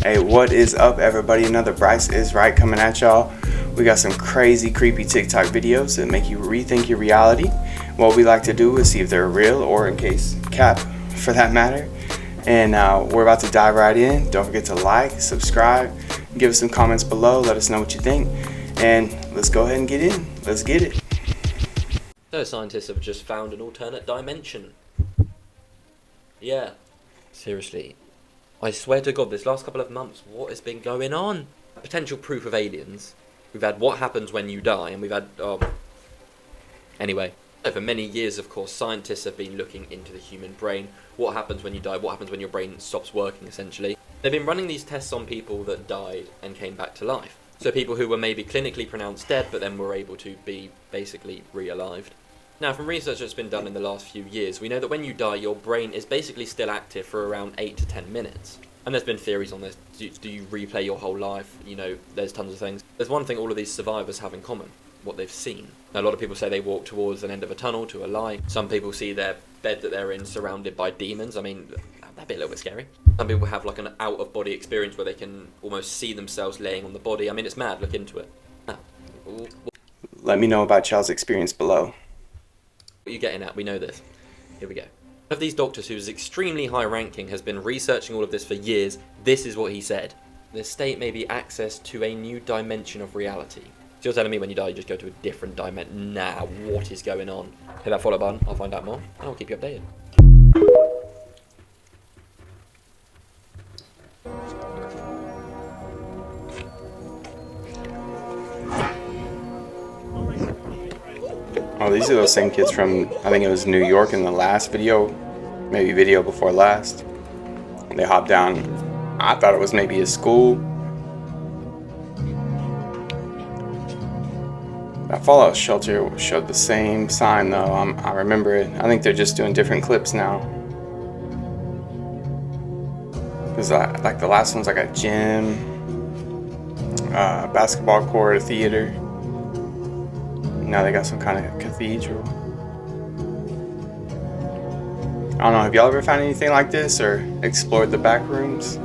Hey, what is up, everybody? Another Bryce is Right coming at y'all. We got some crazy, creepy TikTok videos that make you rethink your reality. What we like to do is see if they're real or, in case, cap for that matter. And we're about to dive right in. Don't forget to like, subscribe, give us some comments below. Let us know what you think. And let's go ahead and get in. Let's get it. So scientists have just found an alternate dimension. Yeah. Seriously. I swear to God, this last couple of months, what has been going on? Potential proof of aliens. We've had what happens when you die, and we've had, anyway. For many years, of course, scientists have been looking into the human brain. What happens when you die? What happens when your brain stops working, essentially? They've been running these tests on people that died and came back to life. So people who were maybe clinically pronounced dead, but then were able to be basically re-alived. Now, from research that's been done in the last few years, we know that when you die, your brain is basically still active for around 8 to 10 minutes. And there's been theories on this. Do you replay your whole life? You know, there's tons of things. There's one thing all of these survivors have in common, what they've seen. Now, a lot of people say they walk towards an end of a tunnel to a light. Some people see their bed that they're in surrounded by demons. I mean, that'd be a little bit scary. Some people have like an out-of-body experience where they can almost see themselves laying on the body. I mean, it's mad. Look into it. Let me know about y'all's experience below. What are you getting at? We know this. Here we go. One of these doctors, who's extremely high ranking, has been researching all of this for years. This is what he said. The state may be access to a new dimension of reality. So you're telling me when you die, you just go to a different dimension. Nah, what is going on? Hit that follow button, I'll find out more, and I'll keep you updated. Oh, these are those same kids from, I think it was New York in the last video, maybe video before last. They hopped down, I thought it was maybe a school. That fallout shelter showed the same sign though, I remember it. I think they're just doing different clips now. Because like the last one's like a gym, basketball court, a theater. Now they got some kind of cathedral. I don't know, have y'all ever found anything like this or explored the back rooms?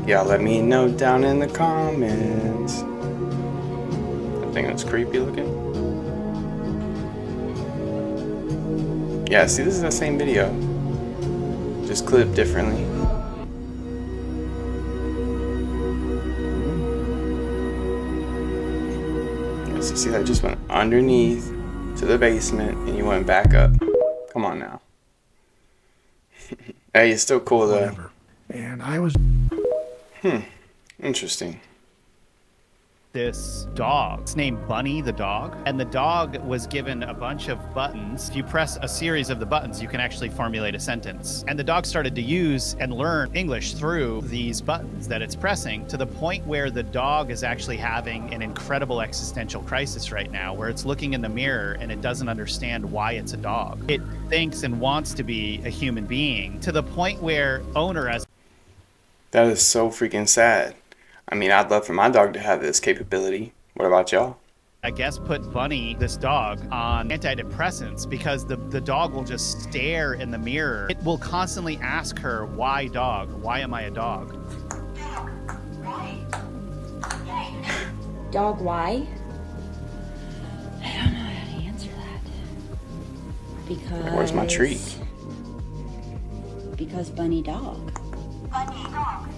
Y'all let me know down in the comments. I think it's creepy looking. Yeah, see, this is the same video, just clipped differently. So see, that just went underneath to the basement and you went back up. Come on now. Hey, it's still cool though. Whatever. And I was Interesting. This dog. It's named Bunny the dog, and the dog was given a bunch of buttons. If you press a series of the buttons, you can actually formulate a sentence. And the dog started to use and learn English through these buttons that it's pressing, to the point where the dog is actually having an incredible existential crisis right now, where it's looking in the mirror and it doesn't understand why it's a dog. It thinks and wants to be a human being, to the point where owner has... That is so freaking sad. I mean, I'd love for my dog to have this capability. What about y'all? I guess put Bunny, this dog, on antidepressants because the dog will just stare in the mirror. It will constantly ask her, why dog? Why am I a dog? Dog, why? I don't know how to answer that. Because... Where's my treat? Because Bunny dog. Bunny dog.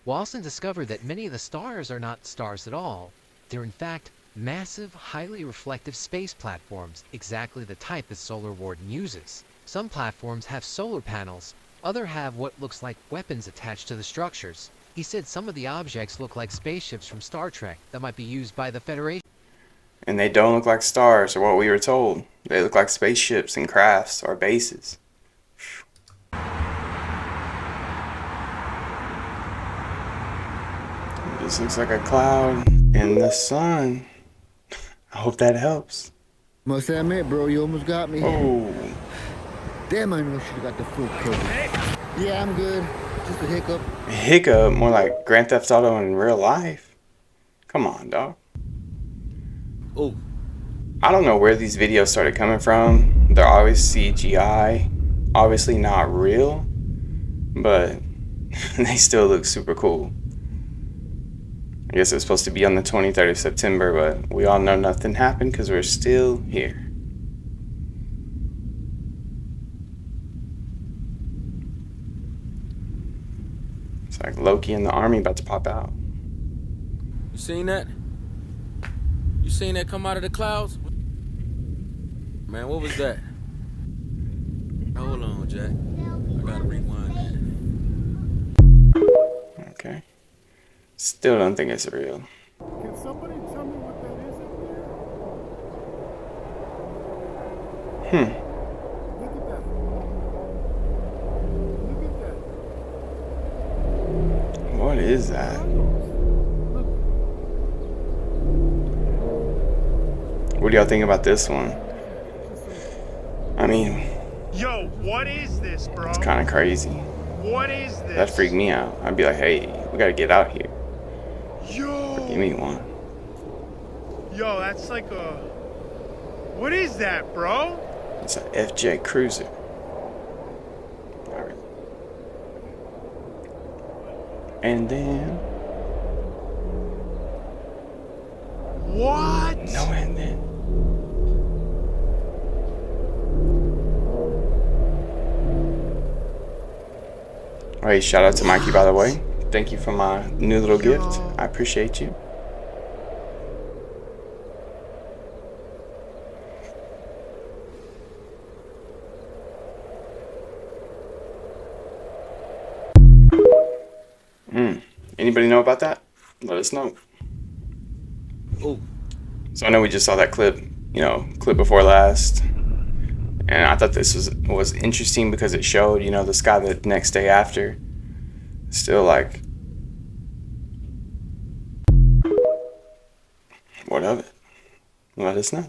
Walson discovered that many of the stars are not stars at all. They're in fact massive, highly reflective space platforms, exactly the type that Solar Warden uses. Some platforms have solar panels, others have what looks like weapons attached to the structures. He said some of the objects look like spaceships from Star Trek that might be used by the Federation. And they don't look like stars or what we were told. They look like spaceships and crafts or bases. This looks like a cloud in the sun. I hope that helps. must admit, bro, you almost got me. Oh. Damn, I know I should have got the full kill. Yeah, I'm good. Just a hiccup. Hiccup? More like Grand Theft Auto in real life. Come on, dog. Oh. I don't know where these videos started coming from. They're always CGI. Obviously not real. but they still look super cool. I guess it was supposed to be on the 23rd of September, but we all know nothing happened because we're still here. It's like Loki and the army about to pop out. You seen that? You seen that come out of the clouds? Man, what was that? Hold on, Jack. I gotta rewind that. Okay. Still don't think it's real. Can somebody tell me what that is up there? Look at that. Look at that. What is that? What do y'all think about this one? I mean, Yo, what is this, bro? it's kind of crazy. What is this? That freaked me out. I'd be like, hey, we gotta get out here. Yo. Give me one. Yo, that's like a... What is that, bro? It's an FJ Cruiser. All right. And then... What? No, and then... Alright, shout out to Mikey, by the way. Thank you for my new little gift. I appreciate you. Anybody know about that? Let us know. Ooh. So I know we just saw that clip, clip before last. And I thought this was interesting because it showed, the sky the next day after. Still like, what of it? Let us know.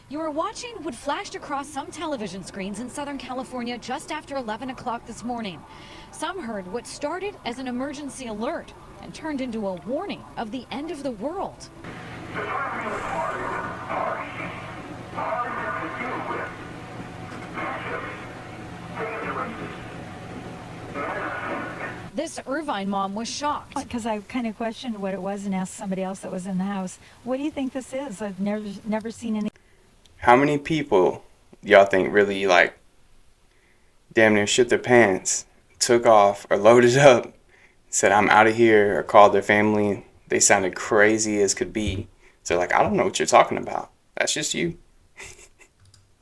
You are watching what flashed across some television screens in Southern California just after 11 o'clock this morning. Some heard what started as an emergency alert and turned into a warning of the end of the world. This Irvine mom was shocked. Because I kind of questioned what it was and asked somebody else that was in the house, what do you think this is? I've never seen any. How many people y'all think really damn near shit their pants, took off or loaded up, said I'm out of here, or called their family? They sounded crazy as could be. So like, I don't know what you're talking about. That's just you.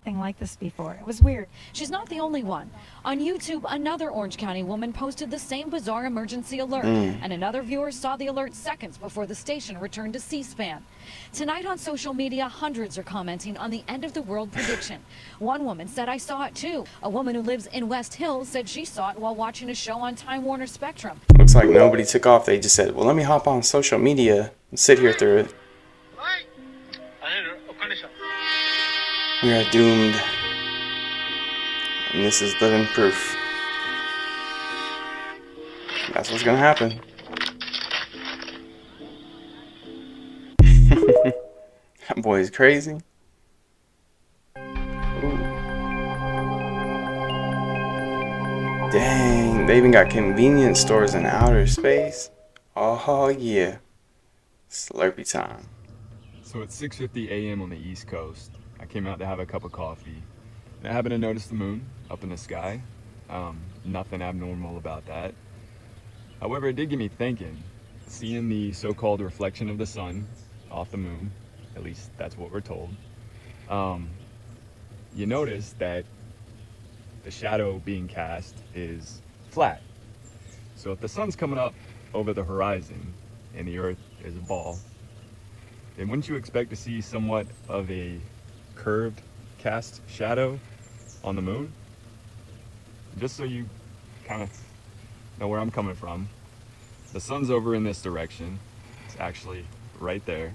Thing like this before. It was weird. She's not the only one. On YouTube, another Orange County woman posted the same bizarre emergency alert, and another viewer saw the alert seconds before the station returned to C-SPAN. Tonight on social media, hundreds are commenting on the end of the world prediction. One woman said, I saw it too. A woman who lives in West Hills said she saw it while watching a show on Time Warner Spectrum. Looks like nobody took off. They just said, well, let me hop on social media and sit here through it. We are doomed. And this is living proof. That's what's gonna happen. That boy is crazy. Ooh. Dang, they even got convenience stores in outer space. Oh yeah. Slurpee time. So it's 6:50 a.m. on the East Coast. I came out to have a cup of coffee, and I happened to notice the moon up in the sky. Nothing abnormal about that. However, it did get me thinking, seeing the so-called reflection of the sun off the moon, at least that's what we're told, you notice that the shadow being cast is flat. So if the sun's coming up over the horizon and the earth is a ball, then wouldn't you expect to see somewhat of a curved cast shadow on the moon? Just so you kind of know where I'm coming from, the sun's over in this direction. It's actually right there.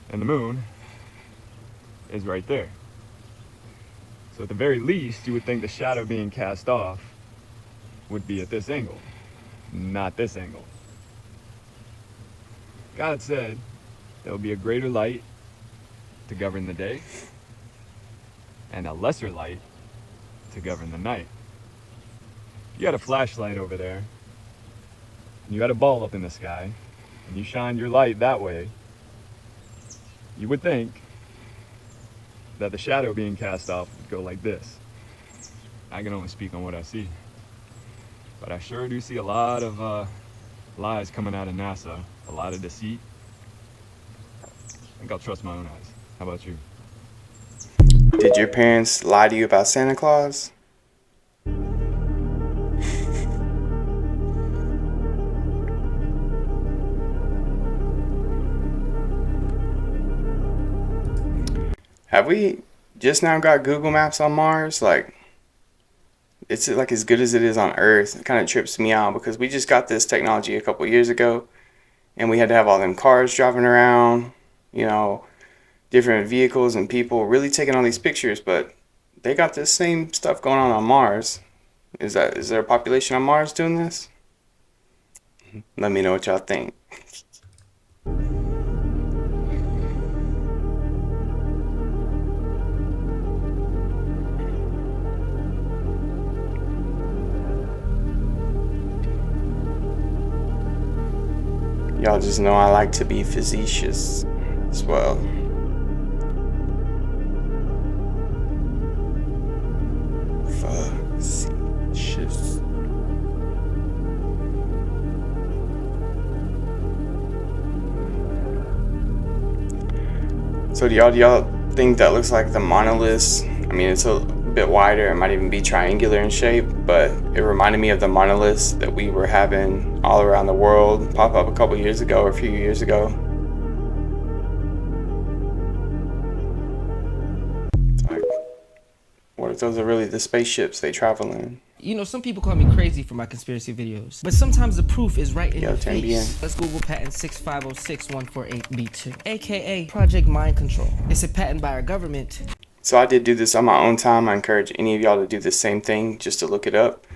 And the moon is right there. So at the very least, you would think the shadow being cast off would be at this angle, not this angle. God said there will be a greater light to govern the day, and a lesser light to govern the night. You got a flashlight over there, and you got a ball up in the sky, and you shine your light that way, you would think that the shadow being cast off would go like this. I can only speak on what I see, but I sure do see a lot of lies coming out of NASA, a lot of deceit. I think I'll trust my own eyes. How about you? Did your parents lie to you about Santa Claus? Have we just now got Google Maps on Mars? Like, it's like as good as it is on Earth. It kind of trips me out because we just got this technology a couple years ago, and we had to have all them cars driving around, you know, different vehicles and people really taking all these pictures, but they got this same stuff going on Mars. Is there a population on Mars doing this? Let me know what y'all think. Y'all just know I like to be facetious as well. Facetious. So do y'all think that looks like the monoliths? I mean, it's a bit wider. It might even be triangular in shape, but it reminded me of the monoliths that we were having all around the world pop up a couple years ago or a few years ago. It's like, what if those are really the spaceships they travel in? You know, some people call me crazy for my conspiracy videos, but sometimes the proof is right in your face. Bien. Let's Google patent 6506148B2, aka Project Mind Control. It's a patent by our government. So I did do this on my own time. I encourage any of y'all to do the same thing, just to look it up.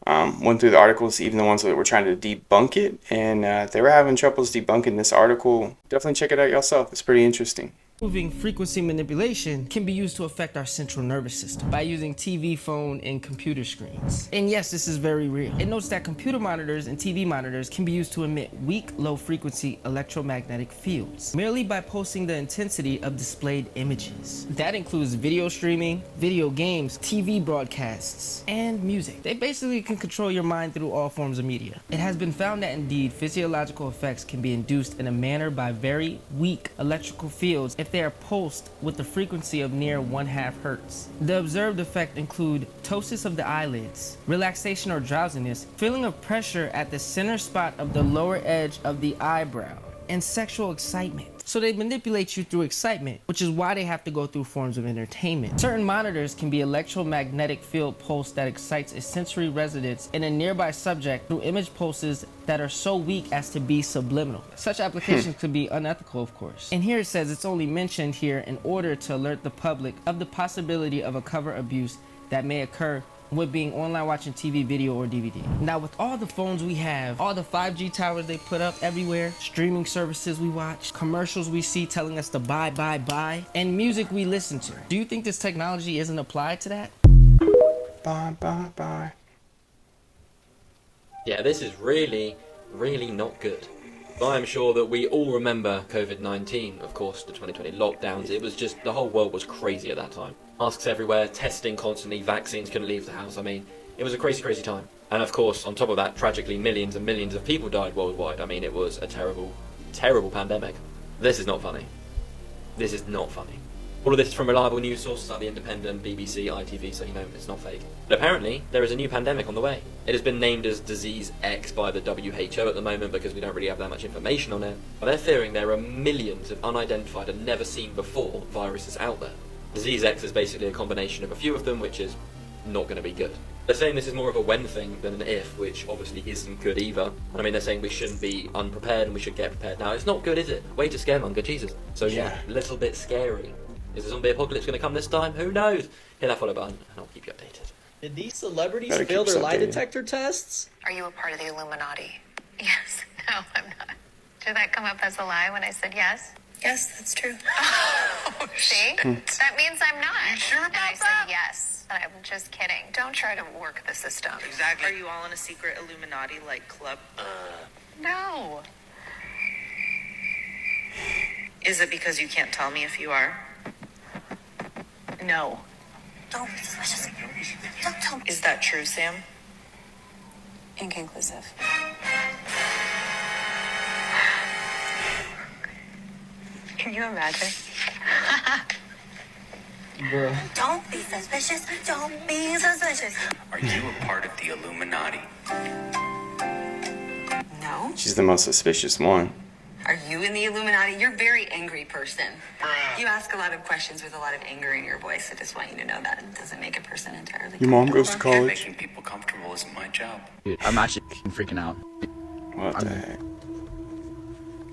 Went through the articles, even the ones that were trying to debunk it, and they were having troubles debunking this article. Definitely check it out yourself. It's pretty interesting. Moving frequency manipulation can be used to affect our central nervous system by using TV, phone, and computer screens. And yes, this is very real. It notes that computer monitors and TV monitors can be used to emit weak, low-frequency electromagnetic fields merely by pulsing the intensity of displayed images. That includes video streaming, video games, TV broadcasts, and music. They basically can control your mind through all forms of media. It has been found that indeed physiological effects can be induced in a manner by very weak electrical fields if they are pulsed with the frequency of near 1/2 hertz. The observed effect include ptosis of the eyelids, relaxation or drowsiness, feeling of pressure at the center spot of the lower edge of the eyebrow, and sexual excitement. So they manipulate you through excitement, which is why they have to go through forms of entertainment. Certain monitors can be electromagnetic field pulse that excites a sensory resonance in a nearby subject through image pulses that are so weak as to be subliminal. Such applications could be unethical, of course. And here it says it's only mentioned here in order to alert the public of the possibility of a cover abuse that may occur with being online watching TV, video, or DVD. Now, with all the phones we have, all the 5G towers they put up everywhere, streaming services we watch, commercials we see telling us to buy, and music we listen to, do you think this technology isn't applied to that? Bye. Yeah, this is really, really not good. But I'm sure that we all remember COVID-19, of course, the 2020 lockdowns. It was just, the whole world was crazy at that time. Masks everywhere, testing constantly, vaccines couldn't leave the house. I mean, it was a crazy, crazy time. And of course, on top of that, tragically, millions and millions of people died worldwide. I mean, it was a terrible, terrible pandemic. This is not funny. This is not funny. All of this is from reliable news sources like The Independent, BBC, ITV, so you know it's not fake. But apparently, there is a new pandemic on the way. It has been named as Disease X by the WHO at the moment because we don't really have that much information on it. But they're fearing there are millions of unidentified and never seen before viruses out there. Disease X is basically a combination of a few of them, which is not going to be good. They're saying this is more of a when thing than an if, which obviously isn't good either. And I mean, they're saying we shouldn't be unprepared and we should get prepared now. It's not good, is it? Way to scaremonger, Jesus. So yeah, a little bit scary. Is the zombie apocalypse going to come this time? Who knows? Hit that follow button and I'll keep you updated. Did these celebrities fail their lie detector tests? Are you a part of the Illuminati? Yes. No, I'm not. Did that come up as a lie when I said yes? Yes, that's true. Oh, See? That means I'm not. You sure about that? I said yes. I'm just kidding. Don't try to work the system. Exactly. Are you all in a secret Illuminati-like club? No. Is it because you can't tell me if you are? No. Don't be suspicious. Don't tell me. Is that true, Sam? Inconclusive. Can you imagine? Bruh. Don't be suspicious. Don't be suspicious. Are you a part of the Illuminati? No. She's the most suspicious one. Are you in the Illuminati? You're a very angry person. You ask a lot of questions with a lot of anger in your voice. I just want you to know that it doesn't make a person entirely. Your mom goes to college. Making people comfortable isn't my job. Dude, I'm actually freaking out. What the heck?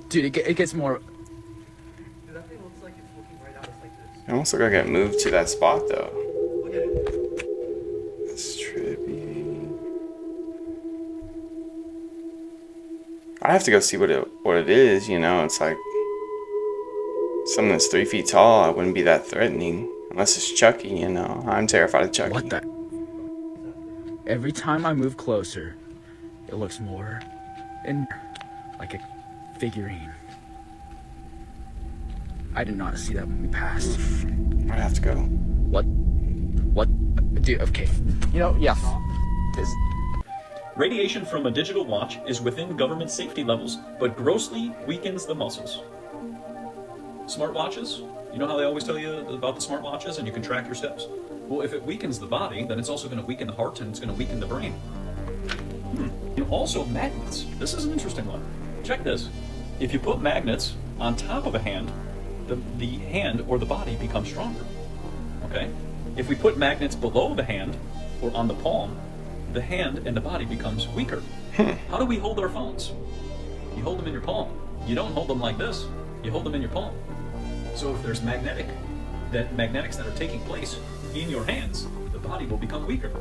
Dude, it gets more... It almost looks like it moved to that spot though. That's trippy. I have to go see what it is, you know. It's like something that's 3 feet tall. It wouldn't be that threatening unless it's Chucky, you know. I'm terrified of Chucky. What the? Every time I move closer, it looks more and like a figurine. I did not see that when we passed. I have to go. What? Dude, okay. You know, yeah. Radiation from a digital watch is within government safety levels, but grossly weakens the muscles. Smartwatches, you know how they always tell you about the smartwatches and you can track your steps? Well, if it weakens the body, then it's also going to weaken the heart and it's going to weaken the brain. And also magnets. This is an interesting one. Check this. If you put magnets on top of a hand, the hand or the body becomes stronger. Okay? If we put magnets below the hand or on the palm, the hand and the body becomes weaker. How do we hold our phones? You hold them in your palm. You don't hold them like this. You hold them in your palm. So if there's magnetics that are taking place in your hands, the body will become weaker.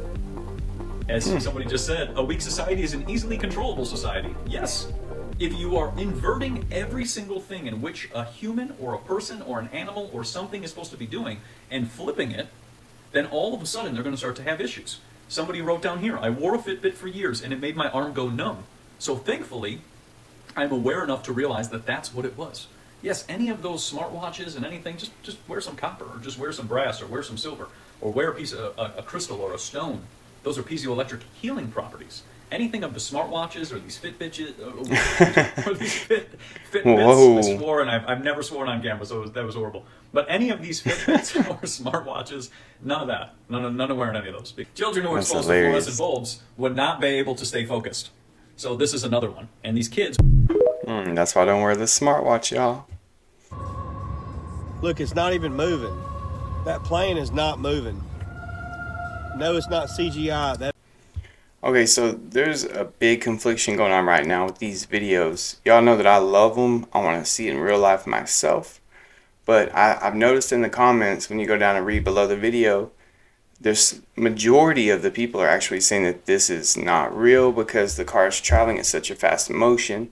As somebody just said, a weak society is an easily controllable society. Yes. If you are inverting every single thing in which a human or a person or an animal or something is supposed to be doing and flipping it, then all of a sudden they're going to start to have issues. Somebody wrote down here, I wore a Fitbit for years and it made my arm go numb. So thankfully, I'm aware enough to realize that that's what it was. Yes, any of those smartwatches and anything, just wear some copper or just wear some brass or wear some silver or wear a piece of a crystal or a stone. Those are piezoelectric healing properties. Anything of the smartwatches or these Fitbits, or these Fitbits, I swore, and I've never sworn on camera, so that was horrible. But any of these Fitbits or smartwatches, none of that. None of wearing any of those. Children who are exposed to fluorescent bulbs would not be able to stay focused. So this is another one. And these kids... that's why I don't wear the smartwatch, y'all. Look, it's not even moving. That plane is not moving. No, it's not CGI. Okay, so there's a big confliction going on right now with these videos. Y'all know that I love them. I want to see it in real life myself. But I've noticed in the comments, when you go down and read below the video, there's majority of the people are actually saying that this is not real because the car is traveling at such a fast motion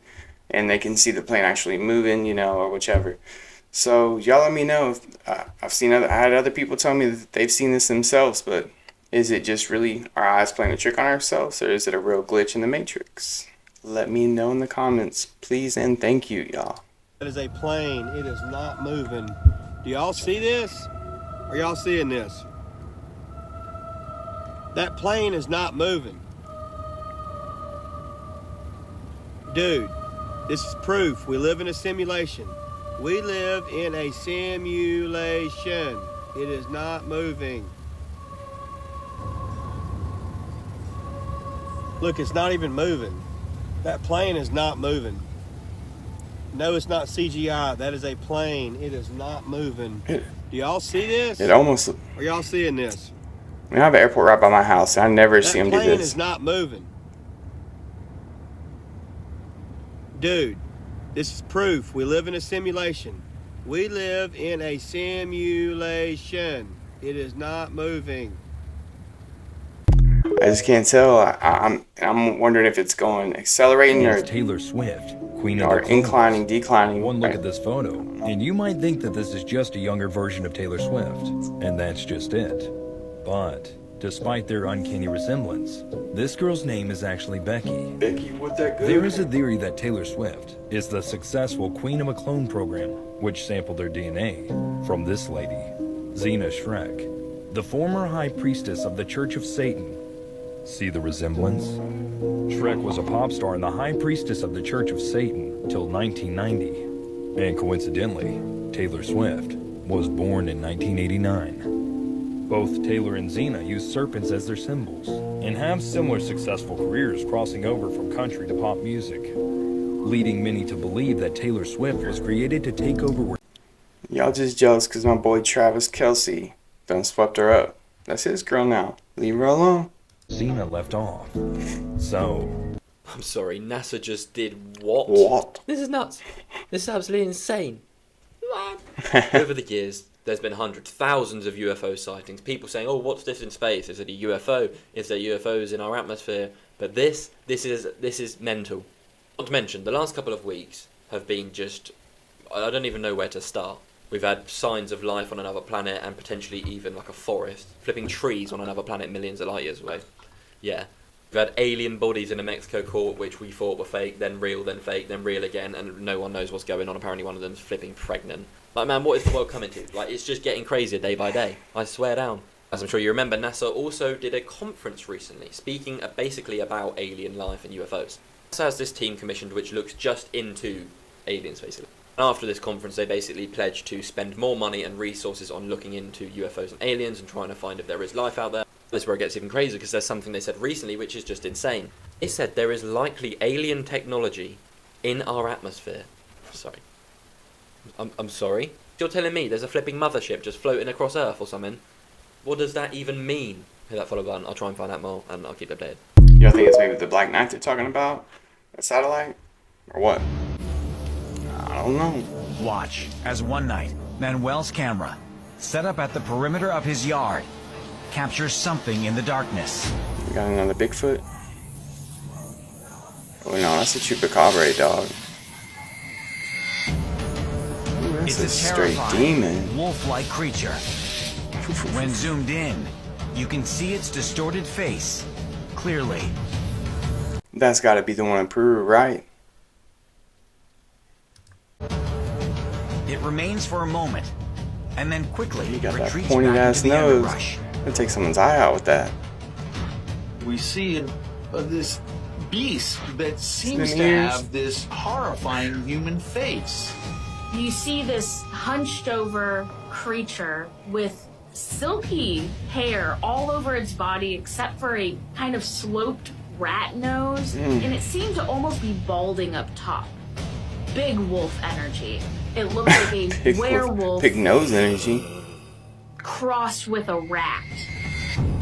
and they can see the plane actually moving, you know, or whichever. So y'all let me know if I had other people tell me that they've seen this themselves, but is it just really our eyes playing a trick on ourselves, or is it a real glitch in the Matrix? Let me know in the comments, please, and thank you, y'all. That is a plane. It is not moving. Do y'all see this? Are y'all seeing this? That plane is not moving. Dude, this is proof. We live in a simulation. We live in a simulation. It is not moving. Look, it's not even moving. That plane is not moving. No, it's not CGI. That is a plane. It is not moving. Do y'all see this? It almost... Are y'all seeing this? I mean, I have an airport right by my house, and I never see them do That plane this. is not moving. Dude, this is proof. We live in a simulation. We live in a simulation. It is not moving. I just can't tell. I'm wondering if it's going accelerating or... Taylor Swift Queen of Or the Clones. inclining, declining. One look Right. at this photo, and you might think that this is just a younger version of Taylor Swift, and that's just it. But despite their uncanny resemblance, this girl's name is actually Becky. Becky, what that good? There is a theory that Taylor Swift is the successful Queen of a Clone program, which sampled their DNA from this lady, Xena Shrek, the former high priestess of the Church of Satan. See the resemblance? Shrek was a pop star and the high priestess of the Church of Satan till 1990. And coincidentally, Taylor Swift was born in 1989. Both Taylor and Xena use serpents as their symbols and have similar successful careers, crossing over from country to pop music, leading many to believe that Taylor Swift was created to take over. Y'all just jealous because my boy Travis Kelce done swept her up. That's his girl now. Leave her alone. Xena left off. So, I'm sorry, NASA just did what? What? This is nuts. This is absolutely insane. What? Over the years, there's been hundreds, thousands of UFO sightings. People saying, "Oh, what's this in space? Is it a UFO? Is there UFOs in our atmosphere?" But this is mental. Not to mention, the last couple of weeks have been just, I don't even know where to start. We've had signs of life on another planet and potentially even like a forest, flipping trees on another planet millions of light years away. Yeah. We've had alien bodies in a Mexico court which we thought were fake, then real, then fake, then real again, and no one knows what's going on. Apparently one of them's flipping pregnant. Like, man, what is the world coming to? Like, it's just getting crazier day by day. I swear down. As I'm sure you remember, NASA also did a conference recently, speaking basically about alien life and UFOs. NASA has this team commissioned which looks just into aliens, basically. And after this conference, they basically pledged to spend more money and resources on looking into UFOs and aliens and trying to find if there is life out there. This is where it gets even crazier, because there's something they said recently which is just insane. They said there is likely alien technology in our atmosphere. Sorry. I'm sorry? You're telling me there's a flipping mothership just floating across Earth or something? What does that even mean? Hit that follow button, I'll try and find out more, and I'll keep updated. Y'all think it's maybe the Black Knight they're talking about? A satellite? Or what? I don't know. Watch as one night, Manuel's camera, set up at the perimeter of his yard, captures something in the darkness. We got another Bigfoot? Oh no, that's a Chupacabra, dog. Ooh, that's It's a a straight terrifying, demon. wolf-like creature. When zoomed in, you can see its distorted face clearly. That's gotta be the one in Peru, right? It remains for a moment, and then quickly You got that retreats pointy back ass into the nose. underbrush. It'll take someone's eye out with that. We see this beast that seems Slim to ears. have this horrifying human face. You see this hunched over creature with silky hair all over its body except for a kind of sloped rat nose, and it seemed to almost be balding up top. Big wolf energy. It looked like a Big werewolf Big nose energy. crossed with a rat.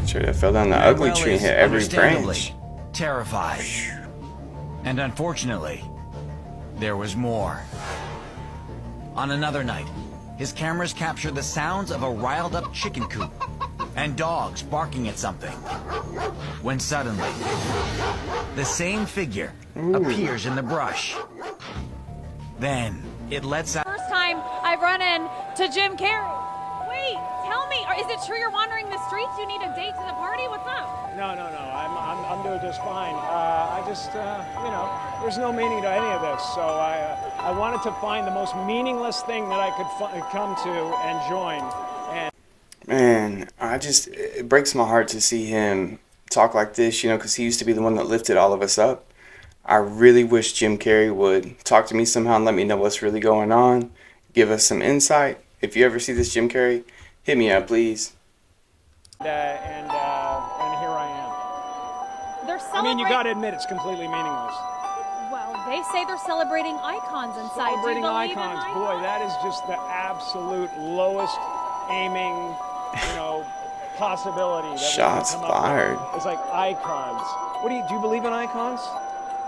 Sure, that fell down the ugly Manuel tree and is hit every understandably branch. terrified. And unfortunately, there was more. On another night, his cameras capture the sounds of a riled-up chicken coop and dogs barking at something. When suddenly, the same figure appears in the brush. Then, it lets out... First time I've run into Jim Carrey. Wait, tell me, is it true you're wandering the streets? You need a date to the party? What's up? No. I'm doing just fine. I just, there's no meaning to any of this. So I wanted to find the most meaningless thing that I could come to and join. And Man, it breaks my heart to see him talk like this, because he used to be the one that lifted all of us up. I really wish Jim Carrey would talk to me somehow and let me know what's really going on, give us some insight. If you ever see this Jim Carrey, hit me up, please. here I am. They're I mean, you celebrating. got to admit it's completely meaningless. Well, they say they're celebrating icons inside. Celebrating Do you believe in icons, icons? boy, that is just the absolute lowest aiming, possibility. That we can Shots come up with. fired. It's like icons. Do you believe in icons?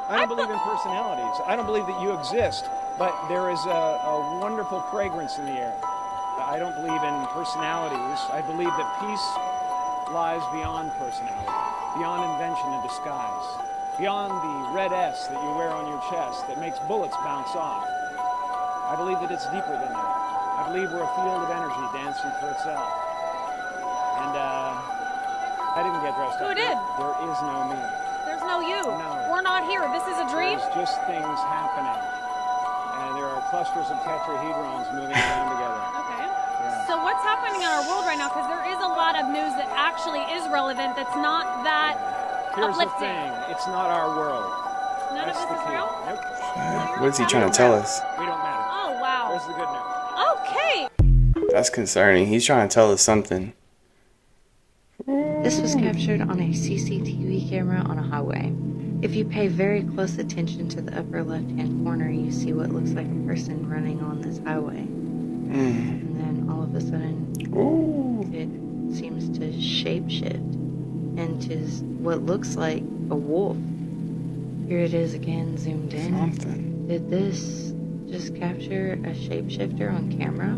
I don't believe in personalities. I don't believe that you exist, but there is a wonderful fragrance in the air. I don't believe in personalities. I believe that peace lies beyond personality, beyond invention and disguise. beyond the red S that you wear on your chest that makes bullets bounce off. I believe that it's deeper than that. I believe we're a field of energy dancing for itself. And I didn't get dressed up. Who did? There is no me. There's no you. No. We're not here. This is a dream. There's just things happening. And there are clusters of tetrahedrons moving around together. Okay. So what's happening in our world right now? Because there is a lot of news that actually is relevant that's not that Here's the uplifting. thing. It's not our world. None That's of the this is key. real? Nope. What is he trying to tell us? We don't matter. Oh, wow. Where's the good news? Okay. That's concerning. He's trying to tell us something. This was captured on a CCTV camera on a highway. If you pay very close attention to the upper left-hand corner, you see what looks like a person running on this highway. And then all of a sudden, it seems to shapeshift into what looks like a wolf. Here it is again, zoomed in. Did this just capture a shapeshifter on camera?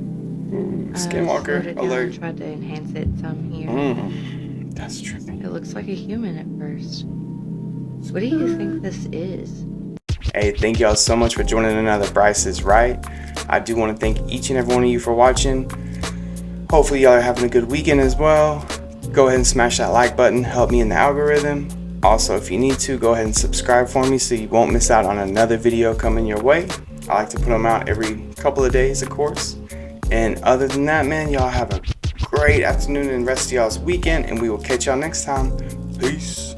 Skinwalker Slowed it down, alert. tried to enhance it some here. That's trippy. It looks like a human at first. What do you think this is? Hey, thank y'all so much for joining another Bryce is Right. I do want to thank each and every one of you for watching. Hopefully y'all are having a good weekend as well. Go ahead and smash that like button, help me in the algorithm. Also, if you need to, go ahead and subscribe for me so you won't miss out on another video coming your way. I like to put them out every couple of days, of course. And other than that, man, y'all have a great afternoon and rest of y'all's weekend, and we will catch y'all next time. Peace.